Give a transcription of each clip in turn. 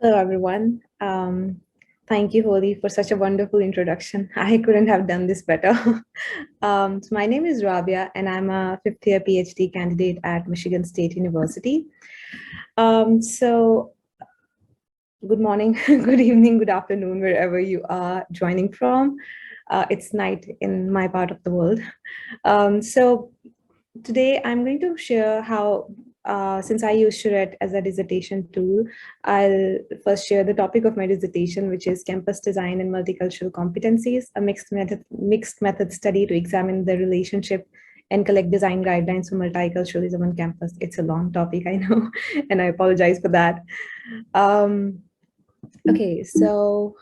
Hello, everyone. Thank you, Holly, for such a wonderful introduction. I couldn't have done this better. So my name is Rabia, and I'm a fifth-year PhD candidate at Michigan State University. So good morning, good evening, good afternoon, wherever you are joining from. It's night in my part of the world. So today I'm going to share how, since I use Charrette as a dissertation tool, I'll first share the topic of my dissertation, which is campus design and multicultural competencies, a mixed method study to examine the relationship and collect design guidelines for multiculturalism on campus. It's a long topic, I know, and I apologize for that. Okay, so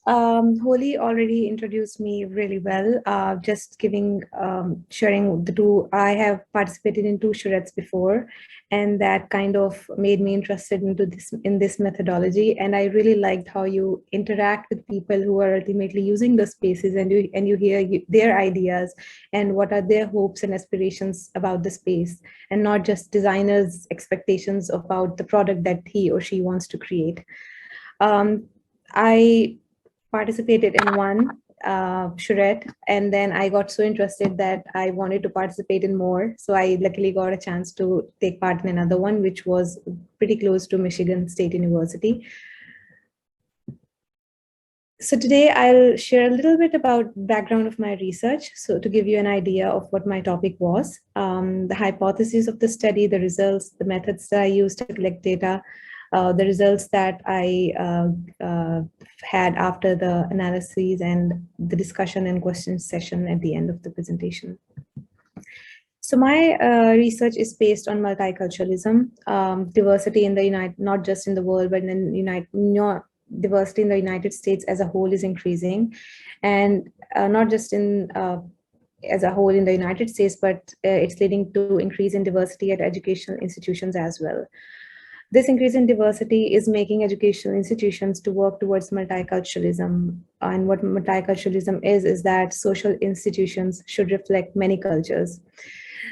Holly already introduced me really well. Just sharing the two. I have participated in two charrettes before, and that kind of made me interested in this methodology. And I really liked how you interact with people who are ultimately using the spaces, and you hear their ideas and what are their hopes and aspirations about the space, and not just designers' expectations about the product that he or she wants to create. I participated in one charrette, and then I got so interested that I wanted to participate in more. So I luckily got a chance to take part in another one, which was pretty close to Michigan State University. So today I'll share a little bit about background of my research. So to give you an idea of what my topic was, the hypothesis of the study, the results, the methods that I used to collect data, the results that I had after the analyses, and the discussion and question session at the end of the presentation. So my research is based on multiculturalism, diversity in the not just in the world, but in diversity in the United States as a whole is increasing, and not just in as a whole in the United States, but it's leading to increase in diversity at educational institutions as well. This increase in diversity is making educational institutions to work towards multiculturalism. And what multiculturalism is that social institutions should reflect many cultures.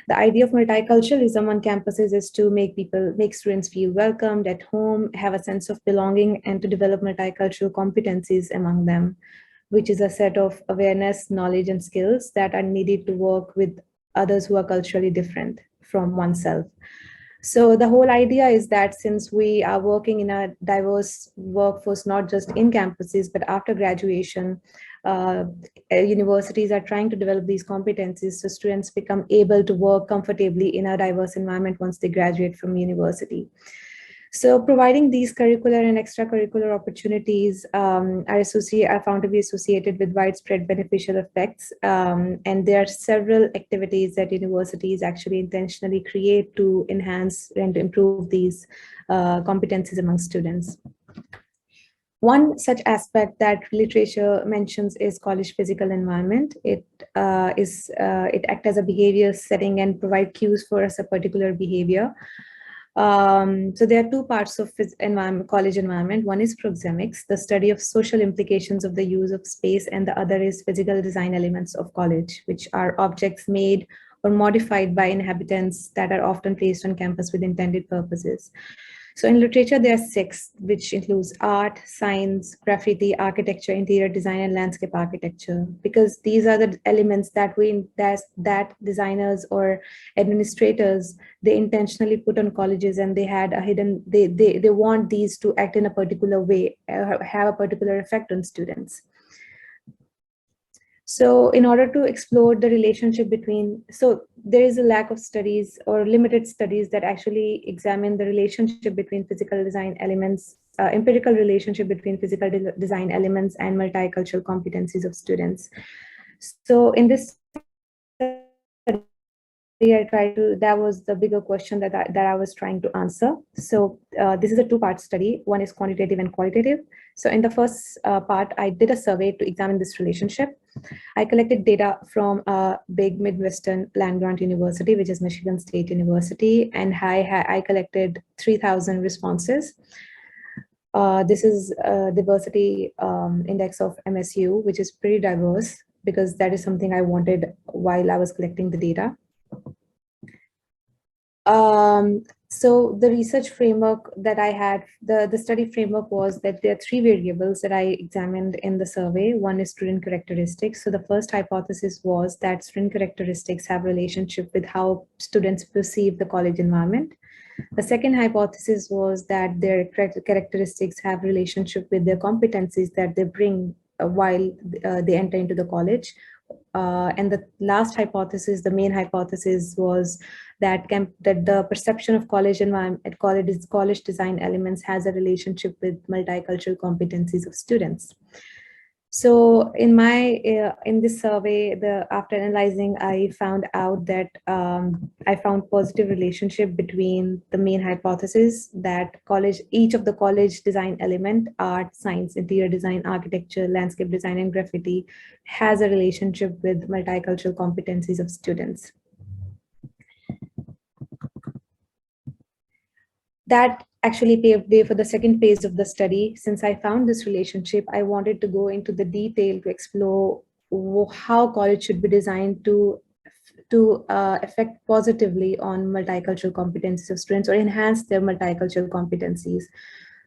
The idea of multiculturalism on campuses is to make students feel welcomed at home, have a sense of belonging, and to develop multicultural competencies among them, which is a set of awareness, knowledge, and skills that are needed to work with others who are culturally different from oneself. So the whole idea is that since we are working in a diverse workforce, not just in campuses, but after graduation, universities are trying to develop these competencies so students become able to work comfortably in a diverse environment once they graduate from university. So providing these curricular and extracurricular opportunities are found to be associated with widespread beneficial effects. And there are several activities that universities actually intentionally create to enhance and to improve these competencies among students. One such aspect that literature mentions is college physical environment. It acts as a behavior setting and provide cues for us a particular behavior. So there are two parts of college environment. One is proxemics, the study of social implications of the use of space, and the other is physical design elements of college, which are objects made or modified by inhabitants that are often placed on campus with intended purposes. So in literature, there are 6, which includes art, science, graffiti, architecture, interior design, and landscape architecture, because these are the elements that that designers or administrators, they intentionally put on colleges, and they had a hidden, they want these to act in a particular way, have a particular effect on students. So in order to explore the relationship between, so there is a lack of studies or limited studies that actually examine the relationship between physical design elements, empirical relationship between physical design elements and multicultural competencies of students. So in this that was the bigger question that I was trying to answer. So this is a 2-part study. One is quantitative and qualitative. So in the first part, I did a survey to examine this relationship. I collected data from a big Midwestern land-grant university, which is Michigan State University, and I collected 3,000 responses. This is a diversity index of MSU, which is pretty diverse, because that is something I wanted while I was collecting the data. So the research framework that I had, the study framework was that there are three variables that I examined in the survey. One is student characteristics. So the first hypothesis was that student characteristics have relationship with how students perceive the college environment. The second hypothesis was that their characteristics have relationship with their competencies that they bring while they enter into the college. And the last hypothesis, the main hypothesis, was that the perception of college environment at college design elements has a relationship with multicultural competencies of students. So in this survey, after analyzing, I found out that I found positive relationship between the main hypothesis that each of the college design element, art, science, interior design, architecture, landscape design, and graffiti, has a relationship with multicultural competencies of students. That actually paved way for the second phase of the study. Since I found this relationship, I wanted to go into the detail to explore how college should be designed to affect positively on multicultural competencies of students or enhance their multicultural competencies.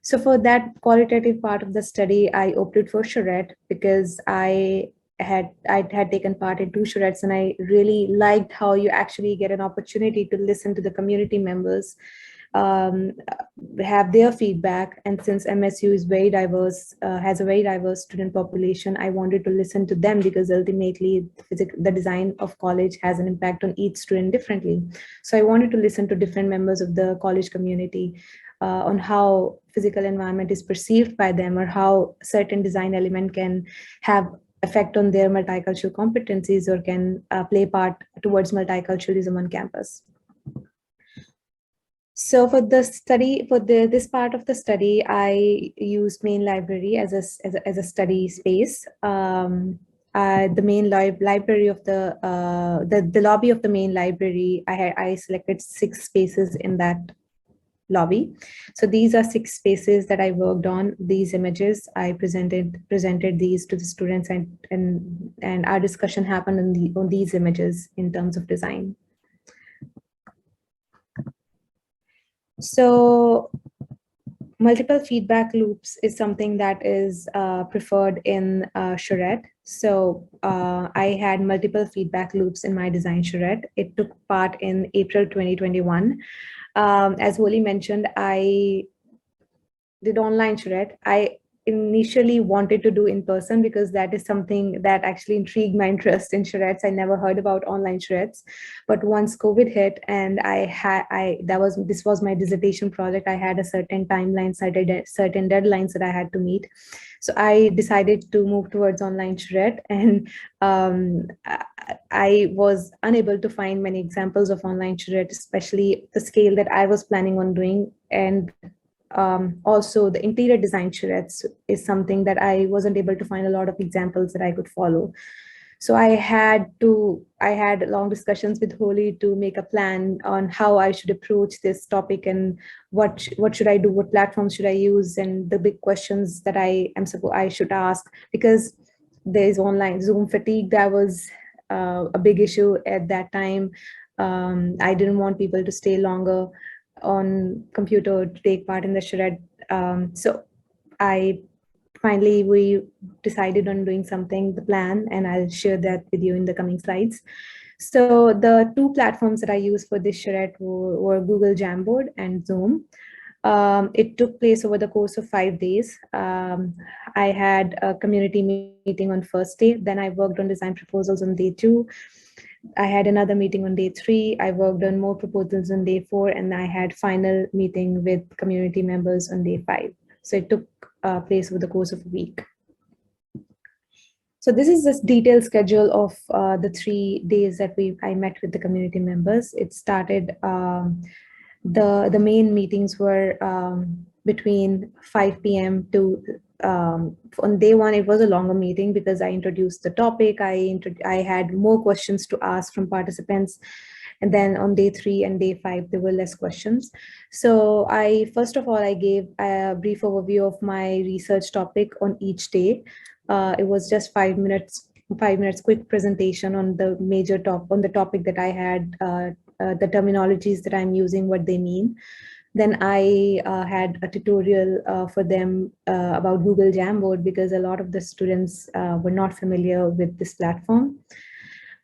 So for that qualitative part of the study, I opted for Charrette because I had taken part in two Charrettes, and I really liked how you actually get an opportunity to listen to the community members, um, have their feedback. And since MSU is very diverse, has a very diverse student population, I wanted to listen to them because ultimately the design of college has an impact on each student differently. So I wanted to listen to different members of the college community on how physical environment is perceived by them, or how certain design element can have effect on their multicultural competencies or can play part towards multiculturalism on campus. So for the study, for this part of the study, I used main library as a study space. The main library of the lobby of the main library, I selected 6 spaces in that lobby. So these are 6 spaces that I worked on. These images, I presented these to the students, and our discussion happened on these images in terms of design. So multiple feedback loops is something that is preferred in Charrette. So I had multiple feedback loops in my design Charrette. It took part in April 2021. As Holly mentioned, I did online Charrette. I initially wanted to do in person because that is something that actually intrigued my interest in charrettes. I never heard about online charrettes, but once COVID hit and this was my dissertation project, I had a certain timeline, certain deadlines that I had to meet. So I decided to move towards online charrette, and I was unable to find many examples of online charrette, especially the scale that I was planning on doing. And also the interior design charrettes is something that I wasn't able to find a lot of examples that I could follow. So I had long discussions with Holly to make a plan on how I should approach this topic and what should I do, what platforms should I use, and the big questions that I should ask, because there is online Zoom fatigue. That was a big issue at that time. I didn't want people to stay longer on computer to take part in the charrette. So we decided on doing the plan, and I'll share that with you in the coming slides. So the 2 platforms that I used for this charrette were Google Jamboard and Zoom. It took place over the course of 5 days. I had a community meeting on first day, then I worked on design proposals on day 2. I had another meeting on day 3. I worked on more proposals on day 4, and I had final meeting with community members on day 5. So it took place over the course of a week. So this is this detailed schedule of the 3 days that I met with the community members. It started, the main meetings were between 5 p.m. to on day 1, it was a longer meeting because I introduced the topic. I had more questions to ask from participants. And then on day 3 and day 5, there were less questions. So first of all, I gave a brief overview of my research topic on each day. It was just 5 minutes quick presentation on the topic that I had the terminologies that I'm using, what they mean. Then I had a tutorial for them about Google Jamboard, because a lot of the students were not familiar with this platform.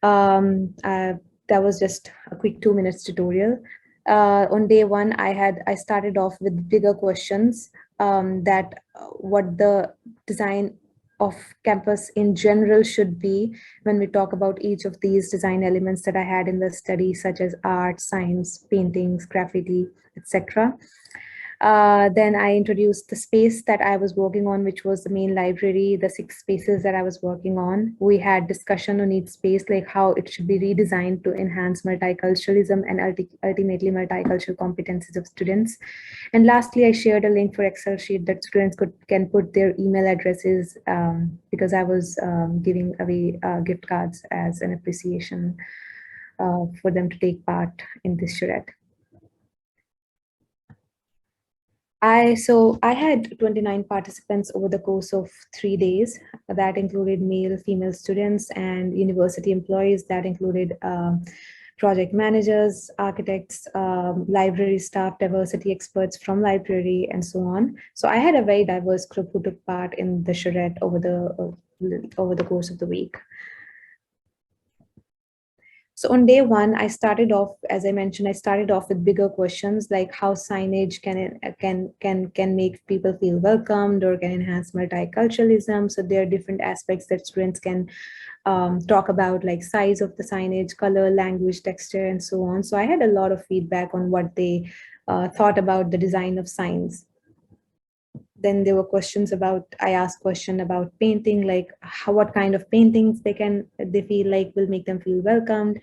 That was just a quick 2 minutes tutorial. On day one, I started off with bigger questions, that what the design of campus in general should be when we talk about each of these design elements that I had in the study, such as art, science, paintings, graffiti, etc. Then I introduced the space that I was working on, which was the main library, the 6 spaces that I was working on. We had discussion on each space, like how it should be redesigned to enhance multiculturalism and ultimately multicultural competencies of students. And lastly, I shared a link for Excel sheet that students can put their email addresses, because I was giving away gift cards as an appreciation for them to take part in this charrette. I had 29 participants over the course of 3 days. That included male, female students, and university employees. That included project managers, architects, library staff, diversity experts from library, and so on. So I had a very diverse group who took part in the charrette over the course of the week. So on day one, I started off, as I mentioned, I started off with bigger questions like how signage can make people feel welcomed or can enhance multiculturalism. So there are different aspects that students can talk about, like size of the signage, color, language, texture, and so on. So I had a lot of feedback on what they thought about the design of signs. Then there were questions about, I asked question about painting, like what kind of paintings they feel like will make them feel welcomed.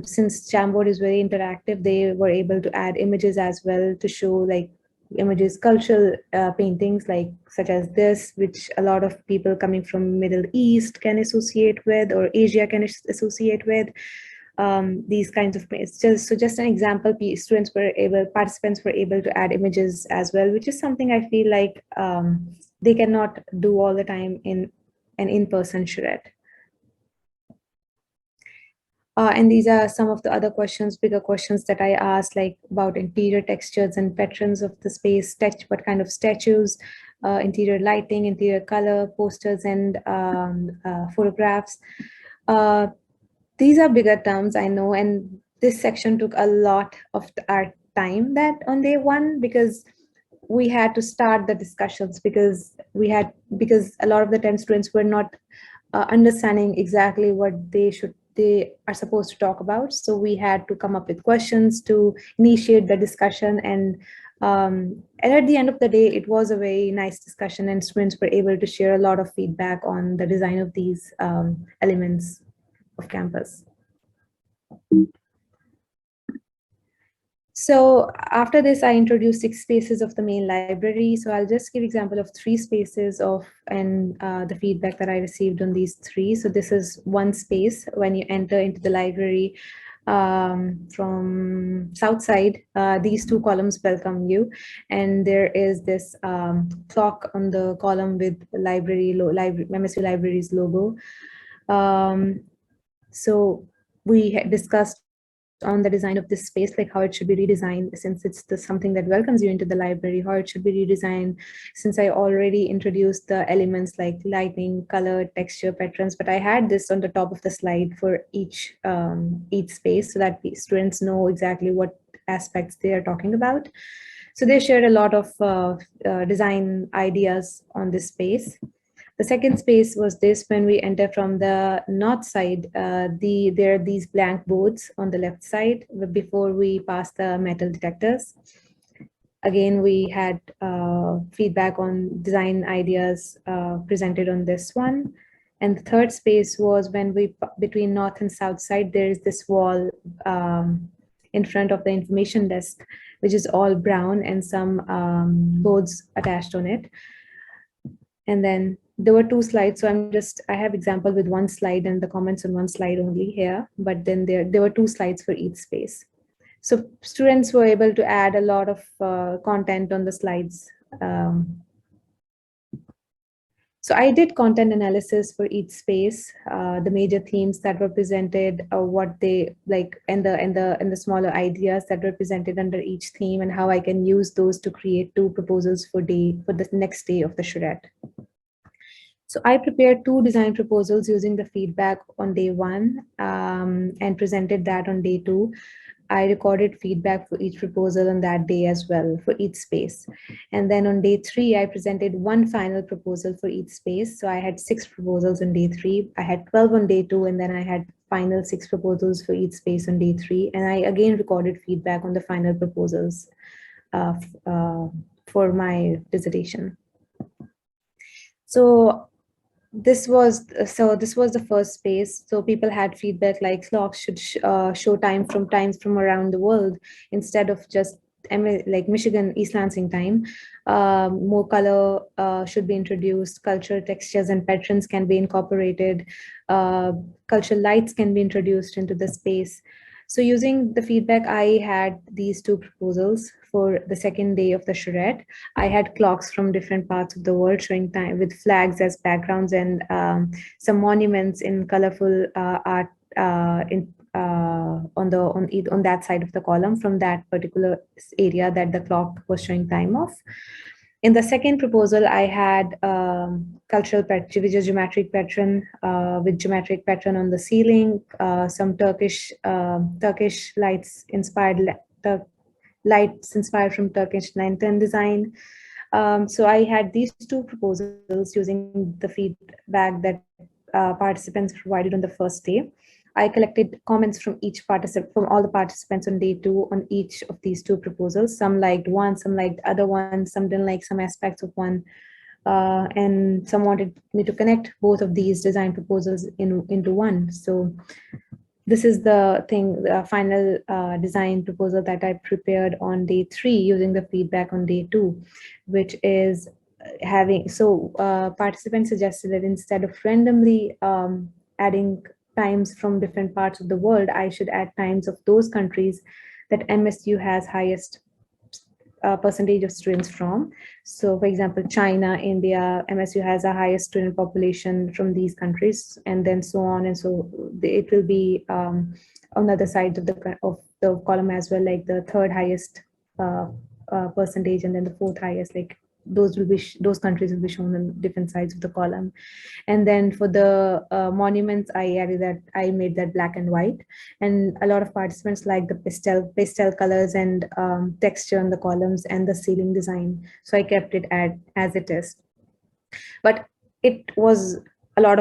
Since Jamboard is very interactive, they were able to add images as well to show like images, cultural paintings like such as this, which a lot of people coming from Middle East can associate with, or Asia can associate with. These kinds of things. Just an example, participants were able to add images as well, which is something I feel like they cannot do all the time in an in-person charrette. And these are some of the other questions, bigger questions that I asked, like about interior textures and patterns of the space, what kind of statues, interior lighting, interior color, posters, and photographs. These are bigger terms, I know, and this section took a lot of our time that on day one, because we had to start the discussions because a lot of the 10 students were not understanding exactly what they are supposed to talk about. So we had to come up with questions to initiate the discussion, and at the end of the day, it was a very nice discussion, and students were able to share a lot of feedback on the design of these elements of campus. So after this, I introduced 6 spaces of the main library. So I'll just give example of 3 spaces and the feedback that I received on these 3. So this is one space when you enter into the library from south side. These 2 columns welcome you, and there is this clock on the column with MSU Libraries logo. So we had discussed on the design of this space, like how it should be redesigned, since it's something that welcomes you into the library, how it should be redesigned, since I already introduced the elements like lighting, color, texture, patterns, but I had this on the top of the slide for each space so that the students know exactly what aspects they are talking about. So they shared a lot of design ideas on this space. The second space was this: when we enter from the north side, there are these blank boards on the left side before we pass the metal detectors. Again, we had feedback on design ideas presented on this one. And the third space was when between north and south side, there is this wall in front of the information desk, which is all brown and some boards attached on it. And then there were 2 slides, so I have example with 1 slide and the comments on 1 slide only here, but then there were 2 slides for each space. So students were able to add a lot of content on the slides. So I did content analysis for each space, the major themes that were presented, what they like, and the smaller ideas that were presented under each theme, and how I can use those to create two proposals for the next day of the charrette. So I prepared two design proposals using the feedback on day one, and presented that on day two. I recorded feedback for each proposal on that day as well for each space. And then on day three, I presented one final proposal for each space. So I had 6 proposals on day three, I had 12 on day two, and then I had final 6 proposals for each space on day three. And I again recorded feedback on the final proposals uh, for my dissertation. So this was the first space. So people had feedback like clocks should show times from around the world instead of just like Michigan East Lansing time. More color should be introduced. Culture, textures, and patterns can be incorporated. Cultural lights can be introduced into the space. So using the feedback, I had these two proposals for the second day of the charrette. I had clocks from different parts of the world showing time with flags as backgrounds, and some monuments in colorful art on that side of the column from that particular area that the clock was showing time of. In the second proposal, I had cultural pattern, which is geometric pattern with geometric pattern on the ceiling, some Turkish lights inspired lights inspired from Turkish lantern design. So I had these two proposals using the feedback that participants provided on the first day. I collected comments from from all the participants on day two on each of these two proposals. Some liked one, some liked the other one, some didn't like some aspects of one. And some wanted me to connect both of these design proposals into one. So this is the final design proposal that I prepared on day three using the feedback on day two, which is participants suggested that instead of randomly adding times from different parts of the world, I should add times of those countries that MSU has highest percentage of students from. So for example, China, India, MSU has a highest student population from these countries, and then so on. And so it will be on the other side of the column as well, like the third highest percentage, and then the fourth highest, like those countries will be shown on different sides of the column. And then for the monuments, I made that black and white, and a lot of participants like the pastel colors and texture on the columns and the ceiling design, so I kept it as it is. But it was a lot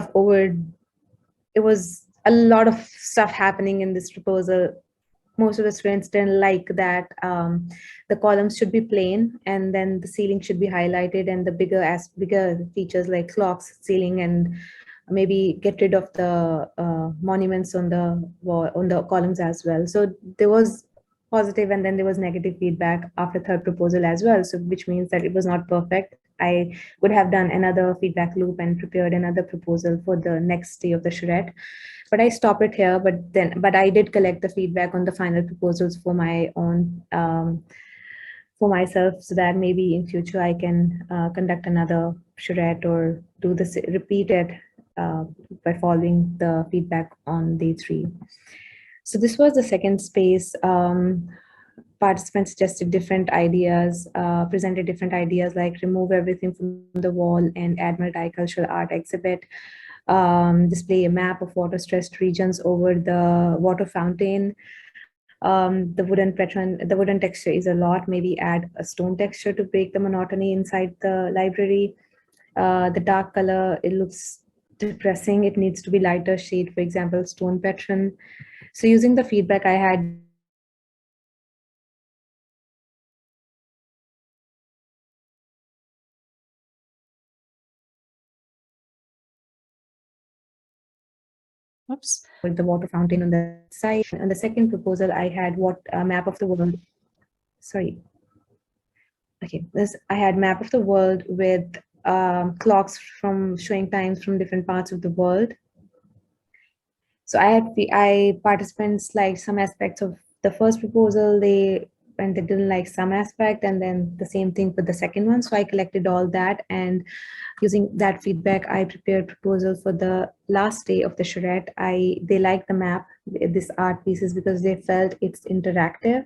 of stuff happening in this proposal. Most of the students didn't like that the columns should be plain, and then the ceiling should be highlighted, and the bigger features like clocks, ceiling, and maybe get rid of the monuments on the wall, on the columns as well. So there was positive, and then there was negative feedback after third proposal as well. So which means that it was not perfect. I would have done another feedback loop and prepared another proposal for the next day of the charrette. But I stopped it here. But I did collect the feedback on the final proposals for my own, for myself, so that maybe in future I can conduct another charrette or repeat it by following the feedback on day three. So this was the second space. Participants suggested different ideas, presented different ideas like remove everything from the wall and add multicultural art exhibit. Display a map of water-stressed regions over the water fountain. The wooden texture is a lot. Maybe add a stone texture to break the monotony inside the library. The dark color, it looks depressing. It needs to be lighter shade, for example, stone pattern. So using the feedback I had, Oops. with the water fountain on the side. On the second proposal, I had a map of the world. Sorry. Okay, I had map of the world with clocks from showing times from different parts of the world. So participants liked some aspects of the first proposal. They and they didn't like some aspect, and then the same thing for the second one. So I collected all that, and using that feedback, I prepared proposal for the last day of the charrette. They liked the map, this art pieces, because they felt it's interactive.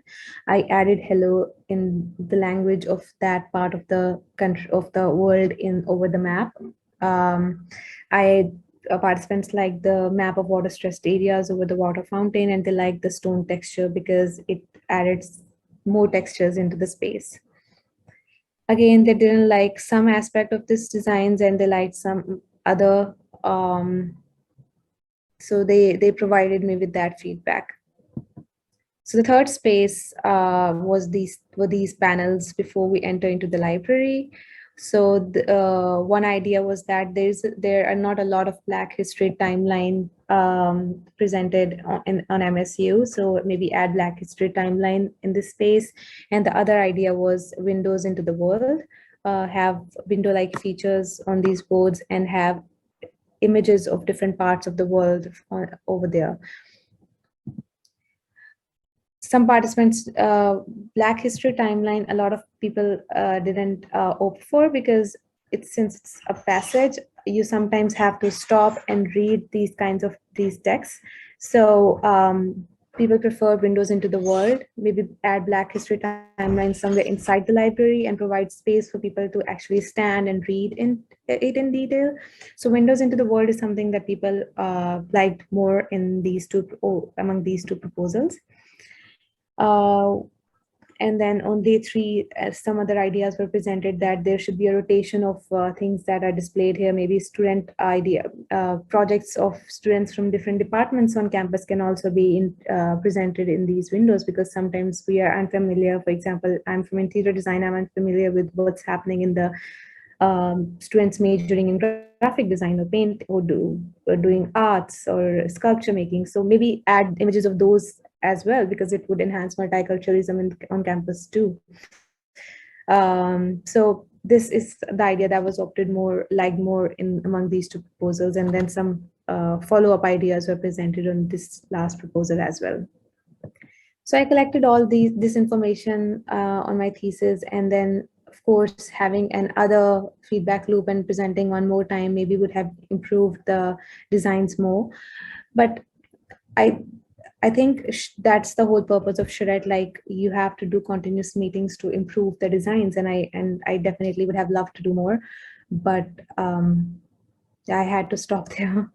I added hello in the language of that part of the country, of the world, in over the map. I Participants like the map of water stressed areas over the water fountain, and they like the stone texture because it added more textures into the space. Again, they didn't like some aspect of this designs, and they liked some other. So they provided me with that feedback. So the third space were these panels before we enter into the library. So one idea was that there are not a lot of Black History timeline presented on MSU. So maybe add Black History timeline in this space. And the other idea was windows into the world, have window-like features on these boards, and have images of different parts of the world over there. Some participants, Black History timeline, a lot of people didn't opt for, because since it's a passage, you sometimes have to stop and read these texts. So people prefer windows into the world, maybe add Black History timeline somewhere inside the library and provide space for people to actually stand and read it in detail. So windows into the world is something that people liked more in among these two proposals. And then on day 3, some other ideas were presented, that there should be a rotation of things that are displayed here. Maybe student projects of students from different departments on campus can also be presented in these windows, because sometimes we are unfamiliar. For example, I'm from interior design, I'm unfamiliar with what's happening in the students majoring in graphic design or paint or doing arts or sculpture making. So maybe add images of those as well, because it would enhance multiculturalism on campus too. So this is the idea that was opted more in among these two proposals, and then some follow-up ideas were presented on this last proposal as well. So I collected all this information on my thesis, and then of course having another feedback loop and presenting one more time maybe would have improved the designs more. But I think that's the whole purpose of Charrette. Like, you have to do continuous meetings to improve the designs, and I definitely would have loved to do more, but I had to stop there.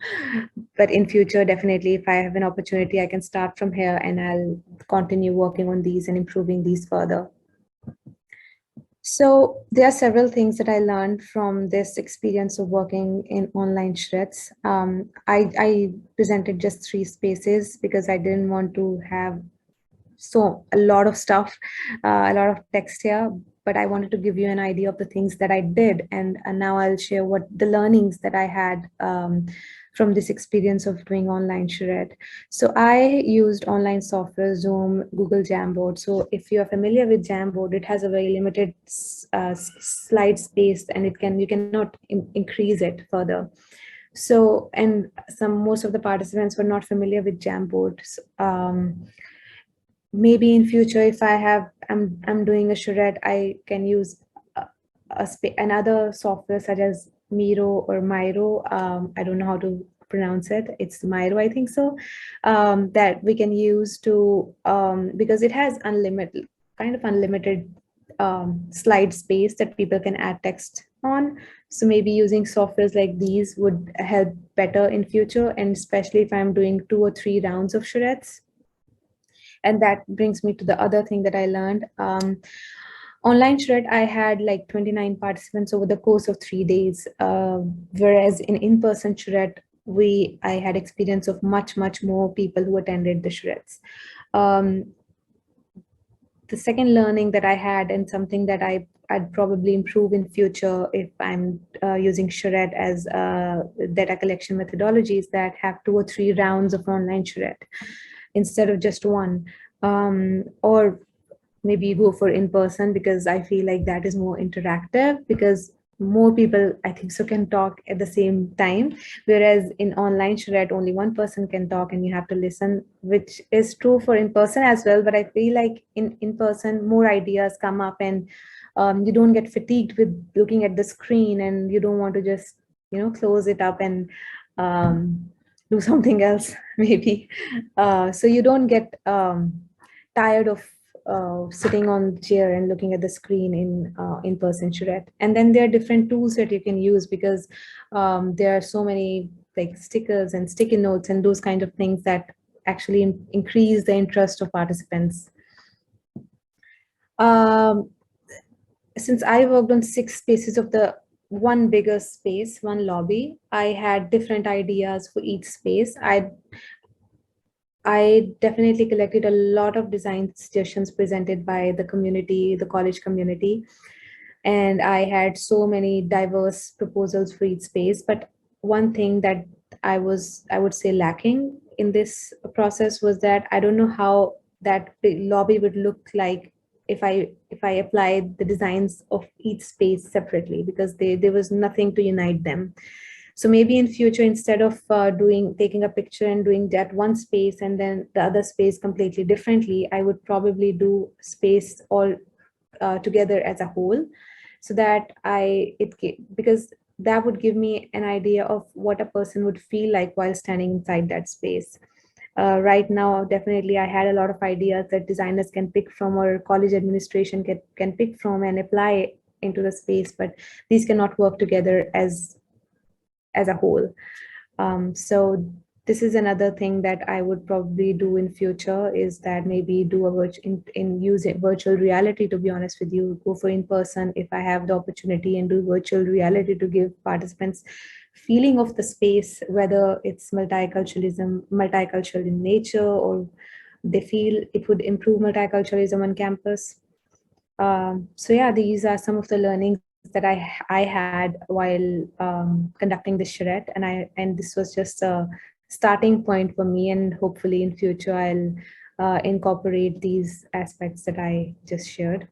But in future, definitely, if I have an opportunity, I can start from here, and I'll continue working on these and improving these further. So there are several things that I learned from this experience of working in online Charrettes. I presented just 3 spaces because I didn't want to have a lot of stuff, a lot of text here, but I wanted to give you an idea of the things that I did. And now I'll share what the learnings that I had from this experience of doing online charrette. So I used online software, Zoom, Google Jamboard. So if you are familiar with Jamboard, it has a very limited slide space, and you cannot increase it further. So, and most of the participants were not familiar with Jamboard. Maybe in future, if I'm doing a charrette, I can use another software such as Miro or Miro. I don't know how to pronounce it. It's Miro, I think so. That we can use to because it has unlimited slide space that people can add text on. So maybe using softwares like these would help better in future, and especially if I'm doing 2 or 3 rounds of charrettes. And that brings me to the other thing that I learned. Online charrette, I had like 29 participants over the course of 3 days, whereas in in-person charrette, I had experience of much more people who attended the charrettes. The second learning that I had, and something that I'd probably improve in future if I'm using charrette as data collection methodology, is that have 2 or 3 rounds of online charrette instead of just one, or maybe go for in-person, because I feel like that is more interactive, because more people, I think so, can talk at the same time. Whereas in online charrette, only one person can talk and you have to listen, which is true for in person as well. But I feel like in person, more ideas come up, and you don't get fatigued with looking at the screen, and you don't want to just, close it up and do something else, maybe. So you don't get tired of sitting on the chair and looking at the screen in person charrette. And then there are different tools that you can use, because there are so many like stickers and sticky notes and those kind of things that actually increase the interest of participants. um, since I worked on 6 spaces of the one bigger space, one lobby, I had different ideas for each space. I definitely collected a lot of design suggestions presented by the community, the college community, and I had so many diverse proposals for each space. But one thing that I would say, lacking in this process was that I don't know how that lobby would look like if I applied the designs of each space separately, because there was nothing to unite them. So maybe in future, instead of taking a picture and doing that one space and then the other space completely differently, I would probably do space all together as a whole, so that because that would give me an idea of what a person would feel like while standing inside that space. Right now, definitely, I had a lot of ideas that designers can pick from, or college administration can pick from and apply into the space, but these cannot work together as a whole. So this is another thing that I would probably do in future, is that maybe do a in using virtual reality, to be honest with you, go for in person if I have the opportunity, and do virtual reality to give participants feeling of the space, whether it's multicultural in nature, or they feel it would improve multiculturalism on campus. So yeah, these are some of the learnings that I had while conducting the charrette, and this was just a starting point for me, and hopefully in future I'll incorporate these aspects that I just shared.